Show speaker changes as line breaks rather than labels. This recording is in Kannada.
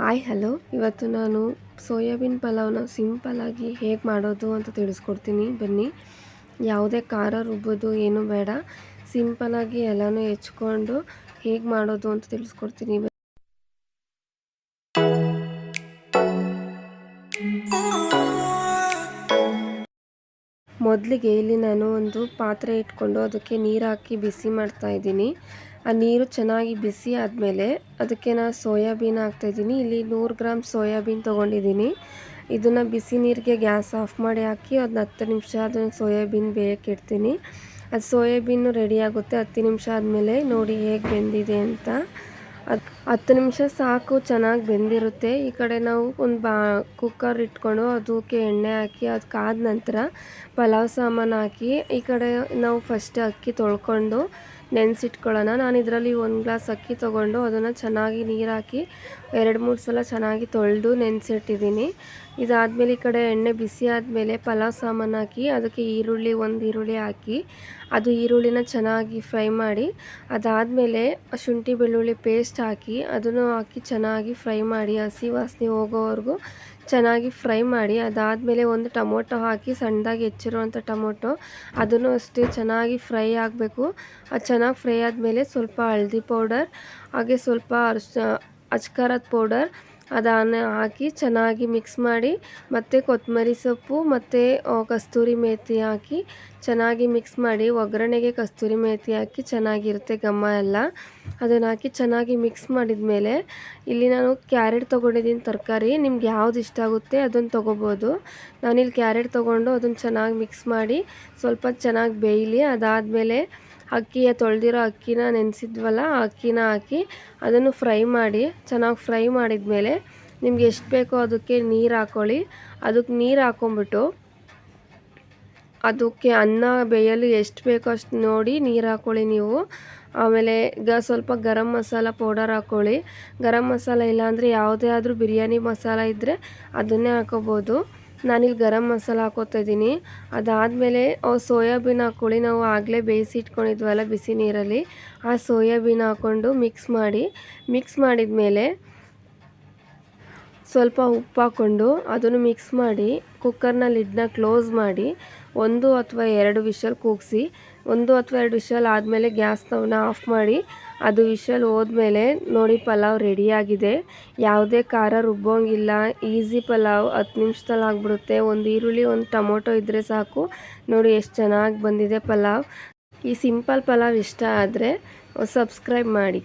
ಹಾಯ್ ಹಲೋ, ಇವತ್ತು ನಾನು ಸೋಯಾಬೀನ್ ಪಲಾವ್ನ ಸಿಂಪಲ್ಲಾಗಿ ಹೇಗೆ ಮಾಡೋದು ಅಂತ ತಿಳಿಸ್ಕೊಡ್ತೀನಿ. ಬನ್ನಿ. ಯಾವುದೇ ಖಾರ ರುಬ್ಬೋದು ಏನು ಬೇಡ, ಸಿಂಪಲ್ಲಾಗಿ ಎಲ್ಲನೂ ಹೆಚ್ಕೊಂಡು ಹೇಗೆ ಮಾಡೋದು ಅಂತ ತಿಳಿಸ್ಕೊಡ್ತೀನಿ. ಮೊದಲಿಗೆ ಇಲ್ಲಿ ನಾನು ಒಂದು ಪಾತ್ರೆ ಇಟ್ಕೊಂಡು ಅದಕ್ಕೆ ನೀರು ಹಾಕಿ ಬಿಸಿ ಮಾಡ್ತಾಯಿದ್ದೀನಿ. ಆ ನೀರು ಚೆನ್ನಾಗಿ ಬಿಸಿ ಆದಮೇಲೆ ಅದಕ್ಕೆ ನಾನು ಸೋಯಾಬೀನ್ ಹಾಕ್ತಾಯಿದ್ದೀನಿ. ಇಲ್ಲಿ 100 ಗ್ರಾಮ್ ಸೋಯಾಬೀನ್ ತೊಗೊಂಡಿದ್ದೀನಿ. ಇದನ್ನು ಬಿಸಿ ನೀರಿಗೆ ಗ್ಯಾಸ್ ಆಫ್ ಮಾಡಿ ಹಾಕಿ ಅದನ್ನ 10 ನಿಮಿಷ ಅದನ್ನು ಸೋಯಾಬೀನ್ ಬೇಯಕ್ಕೆ ಇಡ್ತೀನಿ. ಅದು ಸೋಯಾಬೀನು ರೆಡಿ ಆಗುತ್ತೆ. 10 ನಿಮಿಷ ಆದಮೇಲೆ ನೋಡಿ ಹೇಗೆ ಬೆಂದಿದೆ ಅಂತ. 10 ನಿಮಿಷ ಸಾಕು, ಚೆನ್ನಾಗಿ ಬೆಂದಿರುತ್ತೆ. ಈ ಕಡೆ ನಾವು ಒಂದು ಕುಕ್ಕರ್ ಇಟ್ಕೊಂಡು ಅದಕ್ಕೆ ಎಣ್ಣೆ ಹಾಕಿ ಅದು ಕಾದ ನಂತರ ಪಲಾವ್ ಸಾಮಾನು ಹಾಕಿ ಈ ಕಡೆ ನಾವು ಫಸ್ಟ್ ಅಕ್ಕಿ ತೊಳ್ಕೊಂಡು ನೆನೆಸಿಟ್ಕೊಳ್ಳೋಣ. ನಾನು ಇದರಲ್ಲಿ 1 ಗ್ಲಾಸ್ ಅಕ್ಕಿ ತೊಗೊಂಡು ಅದನ್ನು ಚೆನ್ನಾಗಿ ನೀರು ಹಾಕಿ 2-3 ಸಲ ಚೆನ್ನಾಗಿ ತೊಳೆದು ನೆನೆಸಿಟ್ಟಿದ್ದೀನಿ. ಇದಾದಮೇಲೆ ಈ ಕಡೆ ಎಣ್ಣೆ ಬಿಸಿ ಆದಮೇಲೆ ಪಲಾವ್ ಸಾಮಾನು ಹಾಕಿ ಅದಕ್ಕೆ ಒಂದು ಈರುಳ್ಳಿ ಹಾಕಿ ಅದು ಈರುಳ್ಳಿನ ಚೆನ್ನಾಗಿ ಫ್ರೈ ಮಾಡಿ, ಅದಾದಮೇಲೆ ಶುಂಠಿ ಬೆಳ್ಳುಳ್ಳಿ ಪೇಸ್ಟ್ ಹಾಕಿ ಅದನ್ನು ಹಾಕಿ ಚೆನ್ನಾಗಿ ಫ್ರೈ ಮಾಡಿ ಹಸಿ ವಾಸನೆ ಹೋಗೋವರೆಗೂ ಚೆನ್ನಾಗಿ ಫ್ರೈ ಮಾಡಿ, ಅದಾದಮೇಲೆ ಒಂದು ಟೊಮೊಟೊ ಹಾಕಿ ಸಣ್ಣದಾಗಿ ಹೆಚ್ಚಿರುವಂಥ ಟೊಮೊಟೊ ಅದನ್ನು ಅಷ್ಟೇ ಚೆನ್ನಾಗಿ ಫ್ರೈ ಆಗಬೇಕು. ಅದು ಚೆನ್ನಾಗಿ ಫ್ರೈ ಆದಮೇಲೆ ಸ್ವಲ್ಪ ಹಳದಿ ಪೌಡರ್ ಹಾಗೆ ಸ್ವಲ್ಪ ಅಚ್ಕಾರದ ಪೌಡರ್ ಅದನ್ನು ಹಾಕಿ ಚೆನ್ನಾಗಿ ಮಿಕ್ಸ್ ಮಾಡಿ, ಮತ್ತು ಕೊತ್ತಂಬರಿ ಸೊಪ್ಪು ಮತ್ತು ಕಸ್ತೂರಿ ಮೇಥಿ ಹಾಕಿ ಚೆನ್ನಾಗಿ ಮಿಕ್ಸ್ ಮಾಡಿ, ಒಗ್ಗರಣೆಗೆ ಕಸ್ತೂರಿ ಮೇಥಿ ಹಾಕಿ ಚೆನ್ನಾಗಿರುತ್ತೆ ಘಮ ಎಲ್ಲ. ಅದನ್ನು ಹಾಕಿ ಚೆನ್ನಾಗಿ ಮಿಕ್ಸ್ ಮಾಡಿದ ಮೇಲೆ ಇಲ್ಲಿ ನಾನು ಕ್ಯಾರೆಟ್ ತೊಗೊಂಡಿದ್ದೀನಿ ತರಕಾರಿ. ನಿಮ್ಗೆ ಯಾವ್ದು ಇಷ್ಟ ಆಗುತ್ತೆ ಅದನ್ನು ತೊಗೋಬೋದು. ನಾನಿಲ್ಲಿ ಕ್ಯಾರೆಟ್ ತೊಗೊಂಡು ಅದನ್ನು ಚೆನ್ನಾಗಿ ಮಿಕ್ಸ್ ಮಾಡಿ ಸ್ವಲ್ಪ ಚೆನ್ನಾಗಿ ಬೇಯಲಿ. ಅದಾದಮೇಲೆ ತೊಳೆದಿರೋ ಅಕ್ಕಿನ ನೆನೆಸಿದ್ವಲ್ಲ ಆ ಅಕ್ಕಿನ ಹಾಕಿ ಅದನ್ನು ಫ್ರೈ ಮಾಡಿ, ಚೆನ್ನಾಗಿ ಫ್ರೈ ಮಾಡಿದ ಮೇಲೆ ನಿಮ್ಗೆ ಎಷ್ಟು ಬೇಕೋ ಅದಕ್ಕೆ ನೀರು ಹಾಕ್ಕೊಳ್ಳಿ. ಅದಕ್ಕೆ ನೀರು ಹಾಕ್ಕೊಂಬಿಟ್ಟು ಅದಕ್ಕೆ ಅನ್ನ ಬೇಯಲು ಎಷ್ಟು ಬೇಕೋ ಅಷ್ಟು ನೋಡಿ ನೀರು ಹಾಕ್ಕೊಳ್ಳಿ ನೀವು. ಆಮೇಲೆ ಸ್ವಲ್ಪ ಗರಂ ಮಸಾಲ ಪೌಡರ್ ಹಾಕ್ಕೊಳ್ಳಿ. ಗರಂ ಮಸಾಲ ಇಲ್ಲಾಂದರೆ ಯಾವುದೇ ಆದರೂ ಬಿರಿಯಾನಿ ಮಸಾಲ ಇದ್ದರೆ ಅದನ್ನೇ ಹಾಕೋಬೋದು. ನಾನಿಲ್ಲಿ ಗರಂ ಮಸಾಲ ಹಾಕೋತಾ ಇದ್ದೀನಿ. ಅದಾದಮೇಲೆ ಸೋಯಾಬೀನ್ ಹಾಕ್ಕೊಳ್ಳಿ. ನಾವು ಆಗಲೇ ಬೇಯಿಸಿ ಇಟ್ಕೊಂಡಿದ್ವಲ್ಲ ಬಿಸಿ ನೀರಲ್ಲಿ, ಆ ಸೋಯಾಬೀನ್ ಹಾಕ್ಕೊಂಡು ಮಿಕ್ಸ್ ಮಾಡಿದ ಮೇಲೆ ಸ್ವಲ್ಪ ಉಪ್ಪು ಹಾಕ್ಕೊಂಡು ಅದನ್ನು ಮಿಕ್ಸ್ ಮಾಡಿ ಕುಕ್ಕರ್ನ ಲಿಡ್ನ ಕ್ಲೋಸ್ ಮಾಡಿ 1 ಅಥವಾ 2 ವಿಷಲ್ ಕೂಗಿಸಿ. 1 ಅಥವಾ 2 ವಿಷಲ್ ಆದಮೇಲೆ ಗ್ಯಾಸ್ ಸ್ಟವ್ನ ಆಫ್ ಮಾಡಿ, ಅದು ವಿಷಲ್ ಹೋದ್ಮೇಲೆ ನೋಡಿ ಪಲಾವ್ ರೆಡಿಯಾಗಿದೆ. ಯಾವುದೇ ಖಾರ ರುಬ್ಬೋಂಗಿಲ್ಲ, ಈಸಿ ಪಲಾವ್, 10 ನಿಮಿಷದಲ್ಲಿ ಆಗಿಬಿಡುತ್ತೆ. ಒಂದು ಈರುಳ್ಳಿ ಒಂದು ಟೊಮೊಟೊ ಇದ್ದರೆ ಸಾಕು. ನೋಡಿ ಎಷ್ಟು ಚೆನ್ನಾಗಿ ಬಂದಿದೆ ಪಲಾವ್. ಈ ಸಿಂಪಲ್ ಪಲಾವ್ ಇಷ್ಟ ಆದರೆ ಸಬ್ಸ್ಕ್ರೈಬ್ ಮಾಡಿ.